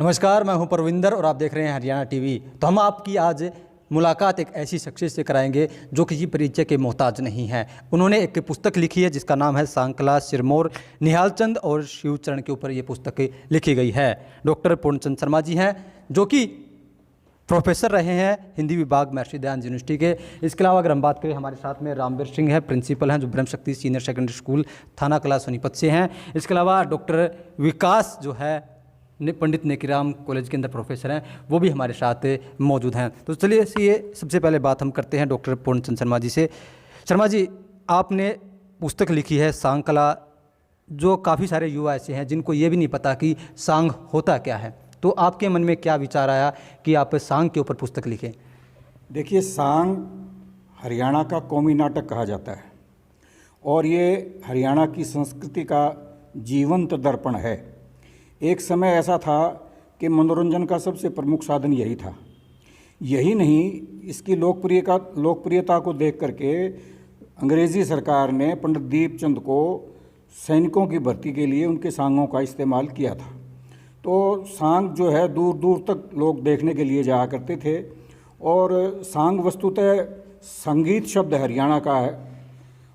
नमस्कार, मैं हूं परविंदर और आप देख रहे हैं हरियाणा टीवी। तो हम आपकी आज मुलाकात एक ऐसी शख्सियत से कराएंगे जो किसी परिचय के मोहताज नहीं है। उन्होंने एक पुस्तक लिखी है जिसका नाम है सांकला, सिरमौर, निहालचंद और शिवचरण के ऊपर ये पुस्तक लिखी गई है। डॉक्टर पूर्णचंद शर्मा जी हैं जो कि प्रोफेसर रहे हैं हिंदी विभाग महर्षि दयानंद यूनिवर्सिटी के। इसके अलावा अगर हम बात करें, हमारे साथ में रामवीर सिंह है, प्रिंसिपल हैं जो ब्रह्मशक्ति सीनियर सेकेंडरी स्कूल थाना कला सोनीपत से हैं। इसके अलावा डॉक्टर विकास जो है पंडित नेकीराम कॉलेज के अंदर प्रोफेसर हैं, वो भी हमारे साथ मौजूद हैं। तो चलिए सबसे पहले बात हम करते हैं डॉक्टर पूर्णचंद शर्मा जी से। शर्मा जी, आपने पुस्तक लिखी है सांकला, जो काफ़ी सारे युवा ऐसे हैं जिनको ये भी नहीं पता कि सांग होता क्या है। तो आपके मन में क्या विचार आया कि आप सांग के ऊपर पुस्तक लिखें? देखिए, सांग हरियाणा का कौमी नाटक कहा जाता है और ये हरियाणा की संस्कृति का जीवंत दर्पण है। एक समय ऐसा था कि मनोरंजन का सबसे प्रमुख साधन यही था। यही नहीं, इसकी लोकप्रियता को देख करके अंग्रेज़ी सरकार ने पंडित दीपचंद को सैनिकों की भर्ती के लिए उनके सांगों का इस्तेमाल किया था। तो सांग जो है दूर दूर तक लोग देखने के लिए जाया करते थे। और सांग वस्तुतः संगीत शब्द हरियाणा का है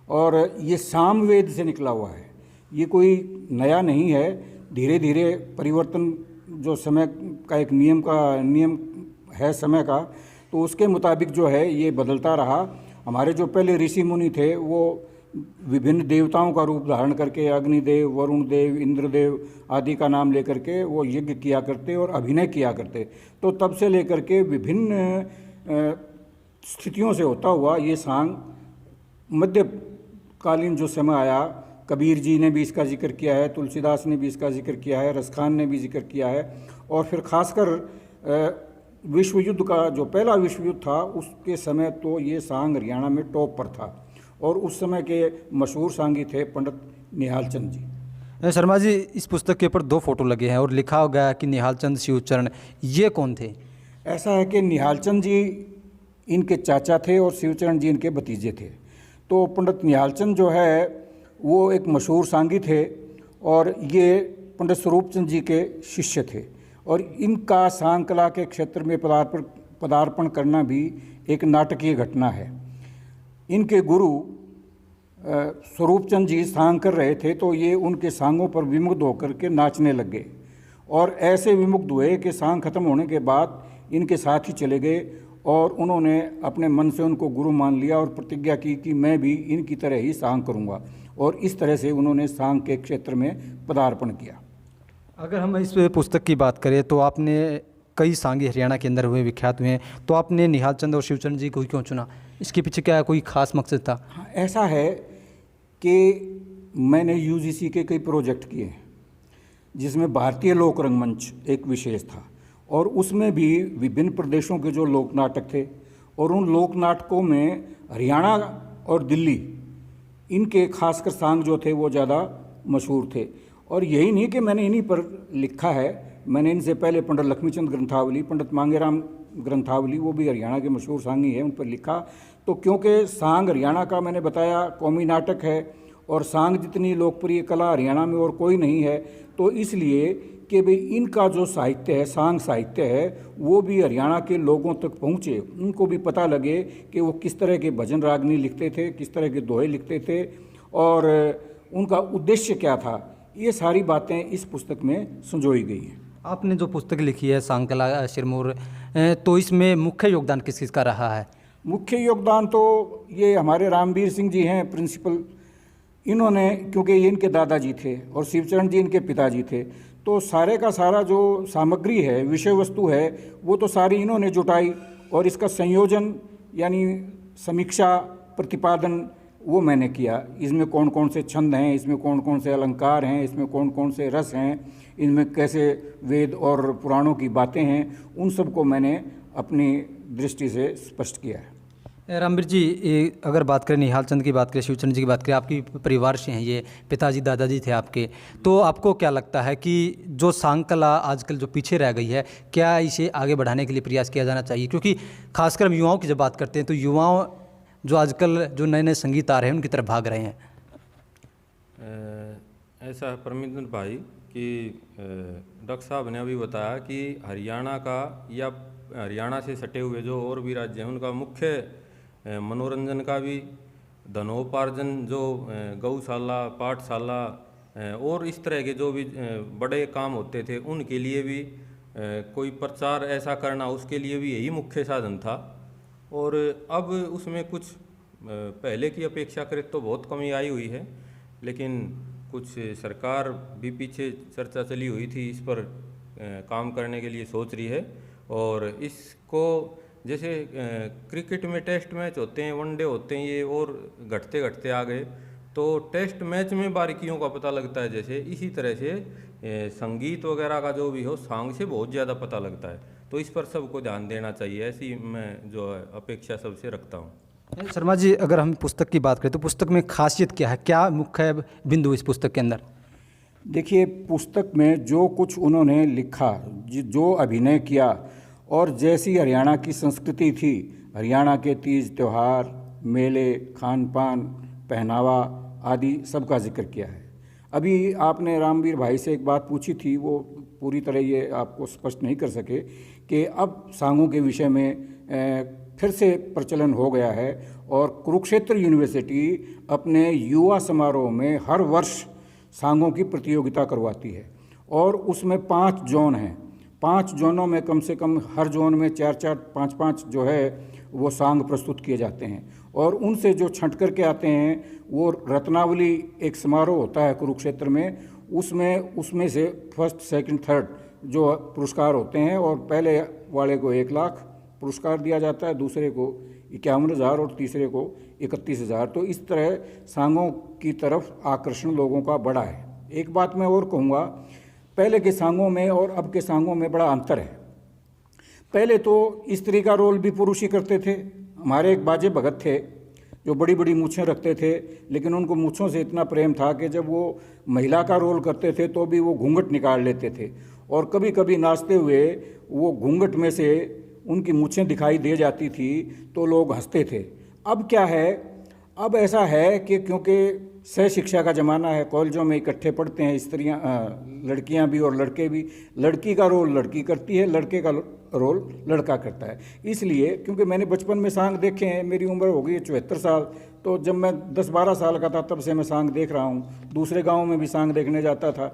और ये सामवेद से निकला हुआ है। ये कोई नया नहीं है। धीरे धीरे परिवर्तन जो समय का एक नियम है समय का, तो उसके मुताबिक जो है ये बदलता रहा। हमारे जो पहले ऋषि मुनि थे वो विभिन्न देवताओं का रूप धारण करके अग्निदेव, वरुण देव, इंद्रदेव आदि का नाम लेकर के वो यज्ञ किया करते और अभिनय किया करते। तो तब से लेकर के विभिन्न स्थितियों से होता हुआ ये सांग मध्यकालीन जो समय आया, कबीर जी ने भी इसका जिक्र किया है, तुलसीदास ने भी इसका जिक्र किया है, रसखान ने भी जिक्र किया है। और फिर खासकर विश्व युद्ध का जो पहला विश्व युद्ध था उसके समय तो ये सांग हरियाणा में टॉप पर था और उस समय के मशहूर सांगी थे पंडित निहालचंद जी। शर्मा जी, इस पुस्तक के ऊपर 2 फोटो लगे हैं और लिखा गया है कि निहालचंद, शिवचरण, ये कौन थे? ऐसा है कि निहालचंद जी इनके चाचा थे और शिवचरण जी इनके भतीजे थे। तो पंडित निहालचंद जो है वो एक मशहूर सांगी थे और ये पंडित स्वरूपचंद जी के शिष्य थे। और इनका सांग कला के क्षेत्र में पदार्पण करना भी एक नाटकीय घटना है। इनके गुरु स्वरूपचंद जी सांग कर रहे थे तो ये उनके सांगों पर विमुग्ध होकर के नाचने लग गए और ऐसे विमुग्ध हुए कि सांग खत्म होने के बाद इनके साथ ही चले गए और उन्होंने अपने मन से उनको गुरु मान लिया और प्रतिज्ञा की कि मैं भी इनकी तरह ही सांग करूँगा। और इस तरह से उन्होंने सांग के क्षेत्र में पदार्पण किया। अगर हम इस पुस्तक की बात करें तो आपने कई सांगी हरियाणा के अंदर हुए, विख्यात हुए हैं, तो आपने निहालचंद और शिवचरण जी को ही क्यों चुना? इसके पीछे क्या कोई खास मकसद था? हाँ, ऐसा है कि मैंने यूजीसी के कई प्रोजेक्ट किए हैं जिसमें भारतीय लोक रंगमंच एक विशेष था और उसमें भी विभिन्न प्रदेशों के जो लोक नाटक थे और उन लोक नाटकों में हरियाणा और दिल्ली इनके खासकर सांग जो थे वो ज़्यादा मशहूर थे। और यही नहीं कि मैंने इन्हीं पर लिखा है, मैंने इनसे पहले पंडित लक्ष्मीचंद ग्रंथावली, पंडित मांगेराम ग्रंथावली, वो भी हरियाणा के मशहूर सांगी हैं, उन पर लिखा। तो क्योंकि सांग हरियाणा का मैंने बताया कौमी नाटक है और सांग जितनी लोकप्रिय कला हरियाणा में और कोई नहीं है, तो इसलिए कि भाई इनका जो साहित्य है, सांग साहित्य है, वो भी हरियाणा के लोगों तक पहुँचे, उनको भी पता लगे कि वो किस तरह के भजन रागनी लिखते थे, किस तरह के दोहे लिखते थे और उनका उद्देश्य क्या था। ये सारी बातें इस पुस्तक में संजोई गई हैं। आपने जो पुस्तक लिखी है सांकला, सिरमौर, तो इसमें मुख्य योगदान किस किस का रहा है? मुख्य योगदान तो ये हमारे रामवीर सिंह जी हैं, प्रिंसिपल। इन्होंने, क्योंकि ये इनके दादाजी थे और शिवचरण जी इनके पिताजी थे, तो सारे का सारा जो सामग्री है, विषय वस्तु है, वो तो सारी इन्होंने जुटाई और इसका संयोजन यानी समीक्षा, प्रतिपादन वो मैंने किया। इसमें कौन कौन से छंद हैं, इसमें कौन कौन से अलंकार हैं, इसमें कौन कौन से रस हैं, इनमें कैसे वेद और पुराणों की बातें हैं, उन सब को मैंने अपनी दृष्टि से स्पष्ट किया है। रामवीर जी, अगर बात करें निहालचंद की बात करें, शिवचरण जी की बात करें, आपकी परिवार से हैं ये, पिताजी दादाजी थे आपके, तो आपको क्या लगता है कि जो सांग कला आजकल जो पीछे रह गई है, क्या इसे आगे बढ़ाने के लिए प्रयास किया जाना चाहिए? क्योंकि खासकर हम युवाओं की जब बात करते हैं तो युवाओं जो आजकल जो नए नए संगीत आ रहे हैं उनकी तरफ भाग रहे हैं। ऐसा है परमिंदर भाई कि डॉक्टर साहब ने अभी बताया कि हरियाणा का या हरियाणा से सटे हुए जो और भी राज्य हैं उनका मुख्य मनोरंजन का भी, धनोपार्जन जो गौशाला, पाठशाला और इस तरह के जो भी बड़े काम होते थे उनके लिए भी कोई प्रचार ऐसा करना, उसके लिए भी यही मुख्य साधन था। और अब उसमें कुछ पहले की अपेक्षा करें तो बहुत कमी आई हुई है, लेकिन कुछ सरकार भी पीछे चर्चा चली हुई थी, इस पर काम करने के लिए सोच रही है। और इसको जैसे क्रिकेट में टेस्ट मैच होते हैं, वनडे होते हैं, ये और घटते घटते आ गए, तो टेस्ट मैच में बारीकियों का पता लगता है, जैसे इसी तरह से संगीत वगैरह का जो भी हो, सांग से बहुत ज़्यादा पता लगता है। तो इस पर सबको ध्यान देना चाहिए, ऐसी मैं जो है अपेक्षा सबसे रखता हूँ। शर्मा जी, अगर हम पुस्तक की बात करें तो पुस्तक में खासियत क्या है, क्या मुख्य बिंदु इस पुस्तक के अंदर? देखिए, पुस्तक में जो कुछ उन्होंने लिखा, जो अभिनय किया और जैसी हरियाणा की संस्कृति थी, हरियाणा के तीज त्यौहार, मेले, खान पान, पहनावा आदि सबका जिक्र किया है। अभी आपने रामवीर भाई से एक बात पूछी थी, वो पूरी तरह ये आपको स्पष्ट नहीं कर सके कि अब सांगों के विषय में फिर से प्रचलन हो गया है और कुरुक्षेत्र यूनिवर्सिटी अपने युवा समारोह में हर वर्ष सांगों की प्रतियोगिता करवाती है और उसमें 5 जोन हैं। 5 जोनों में कम से कम हर जोन में 4-4, 5-5 जो है वो सांग प्रस्तुत किए जाते हैं और उनसे जो छंट करके आते हैं वो रत्नावली एक समारोह होता है कुरुक्षेत्र में, उसमें से फर्स्ट, सेकंड, थर्ड जो पुरस्कार होते हैं और पहले वाले को 1 लाख पुरस्कार दिया जाता है, दूसरे को 51,000 और तीसरे को 31,000। तो इस तरह सांगों की तरफ आकर्षण लोगों का बड़ा है। एक बात मैं और कहूँगा, पहले के सांगों में और अब के सांगों में बड़ा अंतर है। पहले तो स्त्री का रोल भी पुरुष ही करते थे। हमारे एक बाजे भगत थे जो बड़ी बड़ी मूछें रखते थे, लेकिन उनको मूछों से इतना प्रेम था कि जब वो महिला का रोल करते थे तो भी वो घूंघट निकाल लेते थे और कभी कभी नाचते हुए वो घूंघट में से उनकी मूछें दिखाई दे जाती थी तो लोग हंसते थे। अब क्या है, अब ऐसा है कि क्योंकि सह शिक्षा का ज़माना है, कॉलेजों में इकट्ठे पढ़ते हैं स्त्रियां, लड़कियां भी और लड़के भी। लड़की का रोल लड़की करती है, लड़के का रोल लड़का करता है। इसलिए क्योंकि मैंने बचपन में सांग देखे हैं, मेरी उम्र हो गई 74 साल, तो जब मैं 10-12 साल का था तब से मैं सांग देख रहा हूँ। दूसरे गाँव में भी सांग देखने जाता था।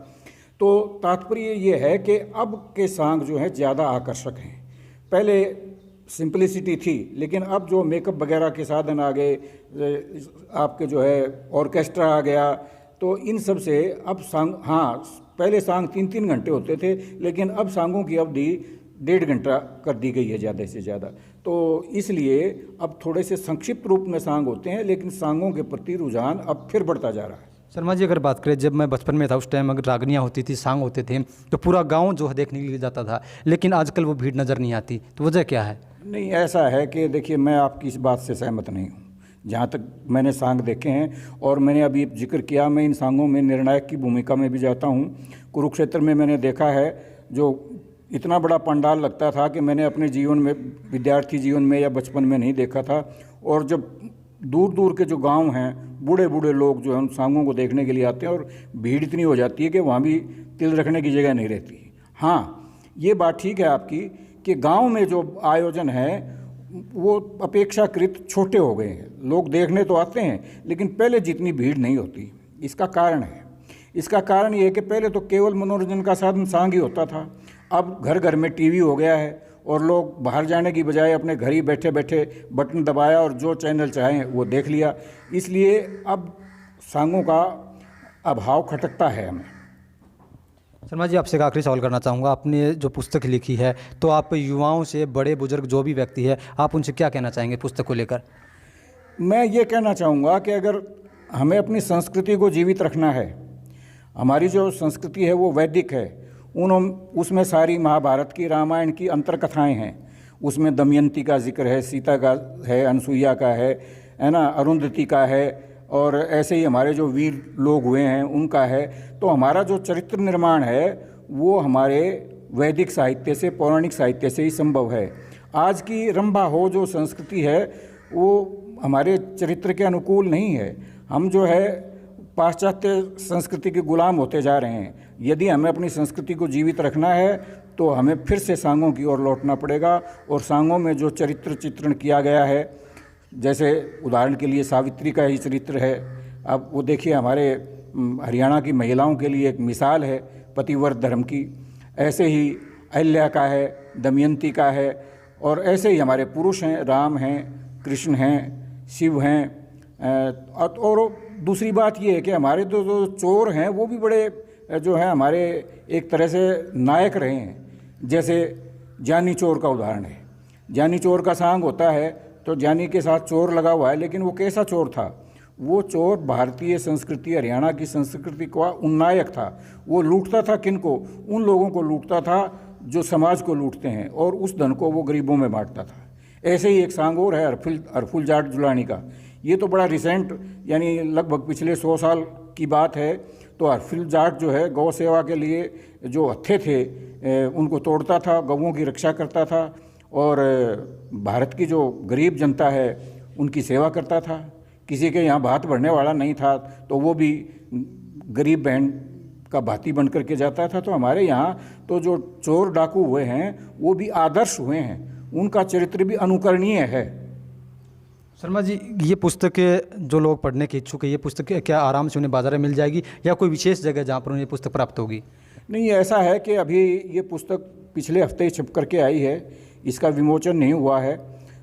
तो तात्पर्य ये है कि अब के सांग जो हैं ज़्यादा आकर्षक हैं। पहले सिंपलिसिटी थी, लेकिन अब जो मेकअप वगैरह के साधन आ गए, आपके जो है ऑर्केस्ट्रा आ गया, तो इन सब से अब सांग, हाँ पहले सांग 3-3 घंटे होते थे, लेकिन अब सांगों की अवधि 1.5 घंटा कर दी गई है ज़्यादा से ज़्यादा। तो इसलिए अब थोड़े से संक्षिप्त रूप में सांग होते हैं, लेकिन सांगों के प्रति रुझान अब फिर बढ़ता जा रहा है। शर्मा जी, अगर बात करें, जब मैं बचपन में था उस टाइम अगर रागनियाँ होती थी, सांग होते थे, तो पूरा गांव जो है देखने के लिए जाता था, लेकिन आजकल वो भीड़ नज़र नहीं आती, तो वजह क्या है? नहीं, ऐसा है कि देखिए, मैं आपकी इस बात से सहमत नहीं हूँ। जहाँ तक मैंने सांग देखे हैं और मैंने अभी जिक्र किया, मैं इन सांगों में निर्णायक की भूमिका में भी जाता हूँ। कुरुक्षेत्र में मैंने देखा है, जो इतना बड़ा पंडाल लगता था कि मैंने अपने जीवन में, विद्यार्थी जीवन में या बचपन में नहीं देखा था। और जब दूर दूर के जो गांव हैं, बूढ़े बूढ़े लोग जो हैं उन सांगों को देखने के लिए आते हैं और भीड़ इतनी हो जाती है कि वहाँ भी तिल रखने की जगह नहीं रहती। हाँ, ये बात ठीक है आपकी कि गांव में जो आयोजन है वो अपेक्षाकृत छोटे हो गए हैं। लोग देखने तो आते हैं, लेकिन पहले जितनी भीड़ नहीं होती। इसका कारण है, इसका कारण ये है कि पहले तो केवल मनोरंजन का साधन सांग ही होता था। अब घर घर में टीवी हो गया है और लोग बाहर जाने की बजाय अपने घर ही बैठे बैठे बटन दबाया और जो चैनल चाहें वो देख लिया। इसलिए अब सांगों का अभाव खटकता है हमें। शर्मा जी, आपसे एक आखिरी सवाल करना चाहूँगा। आपने जो पुस्तक लिखी है, तो आप युवाओं से, बड़े बुजुर्ग जो भी व्यक्ति है, आप उनसे क्या कहना चाहेंगे पुस्तक को लेकर? मैं ये कहना चाहूँगा कि अगर हमें अपनी संस्कृति को जीवित रखना है, हमारी जो संस्कृति है वो वैदिक है, उसमें सारी महाभारत की, रामायण की अंतर कथाएँ हैं। उसमें दमयंती का जिक्र है, सीता का है, अनसुईया का है ना, अरुंधति का है, और ऐसे ही हमारे जो वीर लोग हुए हैं उनका है। तो हमारा जो चरित्र निर्माण है वो हमारे वैदिक साहित्य से, पौराणिक साहित्य से ही संभव है। आज की रंभा हो जो संस्कृति है वो हमारे चरित्र के अनुकूल नहीं है। हम जो है पाश्चात्य संस्कृति के गुलाम होते जा रहे हैं। यदि हमें अपनी संस्कृति को जीवित रखना है तो हमें फिर से सांगों की ओर लौटना पड़ेगा। और सांगों में जो चरित्र चित्रण किया गया है, जैसे उदाहरण के लिए सावित्री का ही चरित्र है। अब वो देखिए, हमारे हरियाणा की महिलाओं के लिए एक मिसाल है पतिव्रत धर्म की। ऐसे ही अहिल्या का है, दमयंती का है, और ऐसे ही हमारे पुरुष हैं, राम हैं, कृष्ण हैं, शिव हैं। और दूसरी बात ये है कि हमारे जो चोर हैं वो भी बड़े जो है हमारे एक तरह से नायक रहे हैं। जैसे जानी चोर का उदाहरण है। जानी चोर का सांग होता है तो जानी के साथ चोर लगा हुआ है, लेकिन वो कैसा चोर था? वो चोर भारतीय संस्कृति, हरियाणा की संस्कृति का उन्नायक था। वो लूटता था किनको? उन लोगों को लूटता था जो समाज को लूटते हैं, और उस धन को वो गरीबों में बांटता था। ऐसे ही एक सांग और है अरफुल जाट जुलानी का। ये तो बड़ा रिसेंट, यानी लगभग पिछले 100 साल की बात है। तो अरफुल जाट जो है गौ सेवा के लिए जो हत्थे थे उनको तोड़ता था, गौओं की रक्षा करता था, और भारत की जो गरीब जनता है उनकी सेवा करता था। किसी के यहाँ भात भरने वाला नहीं था तो वो भी गरीब बहन का भाती बन करके जाता था। तो हमारे यहाँ तो जो चोर डाकू हुए हैं वो भी आदर्श हुए हैं, उनका चरित्र भी अनुकरणीय है। शर्मा जी, ये पुस्तक जो लोग पढ़ने के इच्छुक है, ये पुस्तक क्या आराम से उन्हें बाजार में मिल जाएगी या कोई विशेष जगह जहाँ पर उन्हें पुस्तक प्राप्त होगी? नहीं, ऐसा है कि अभी ये पुस्तक पिछले हफ्ते ही छप करके आई है, इसका विमोचन नहीं हुआ है।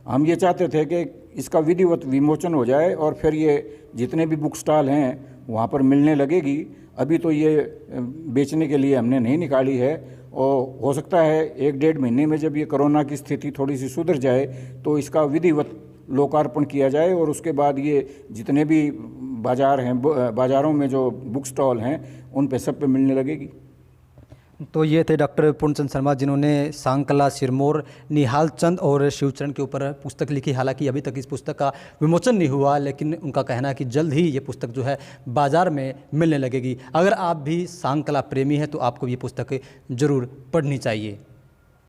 हम ये चाहते थे कि इसका विधिवत विमोचन हो जाए और फिर ये जितने भी बुक स्टॉल हैं वहाँ पर मिलने लगेगी। अभी तो ये बेचने के लिए हमने नहीं निकाली है, और हो सकता है 1-1.5 महीने में जब ये कोरोना की स्थिति थोड़ी सी सुधर जाए तो इसका विधिवत लोकार्पण किया जाए, और उसके बाद ये जितने भी बाज़ार हैं, बाज़ारों में जो बुक स्टॉल हैं उन पे सब पे मिलने लगेगी। तो ये थे डॉक्टर पूर्णचंद शर्मा, जिन्होंने सांकला, सिरमौर, निहाल चंद और शिवचरण के ऊपर पुस्तक लिखी। हालांकि अभी तक इस पुस्तक का विमोचन नहीं हुआ, लेकिन उनका कहना है कि जल्द ही ये पुस्तक जो है बाज़ार में मिलने लगेगी। अगर आप भी सांकला प्रेमी हैं तो आपको ये पुस्तक ज़रूर पढ़नी चाहिए।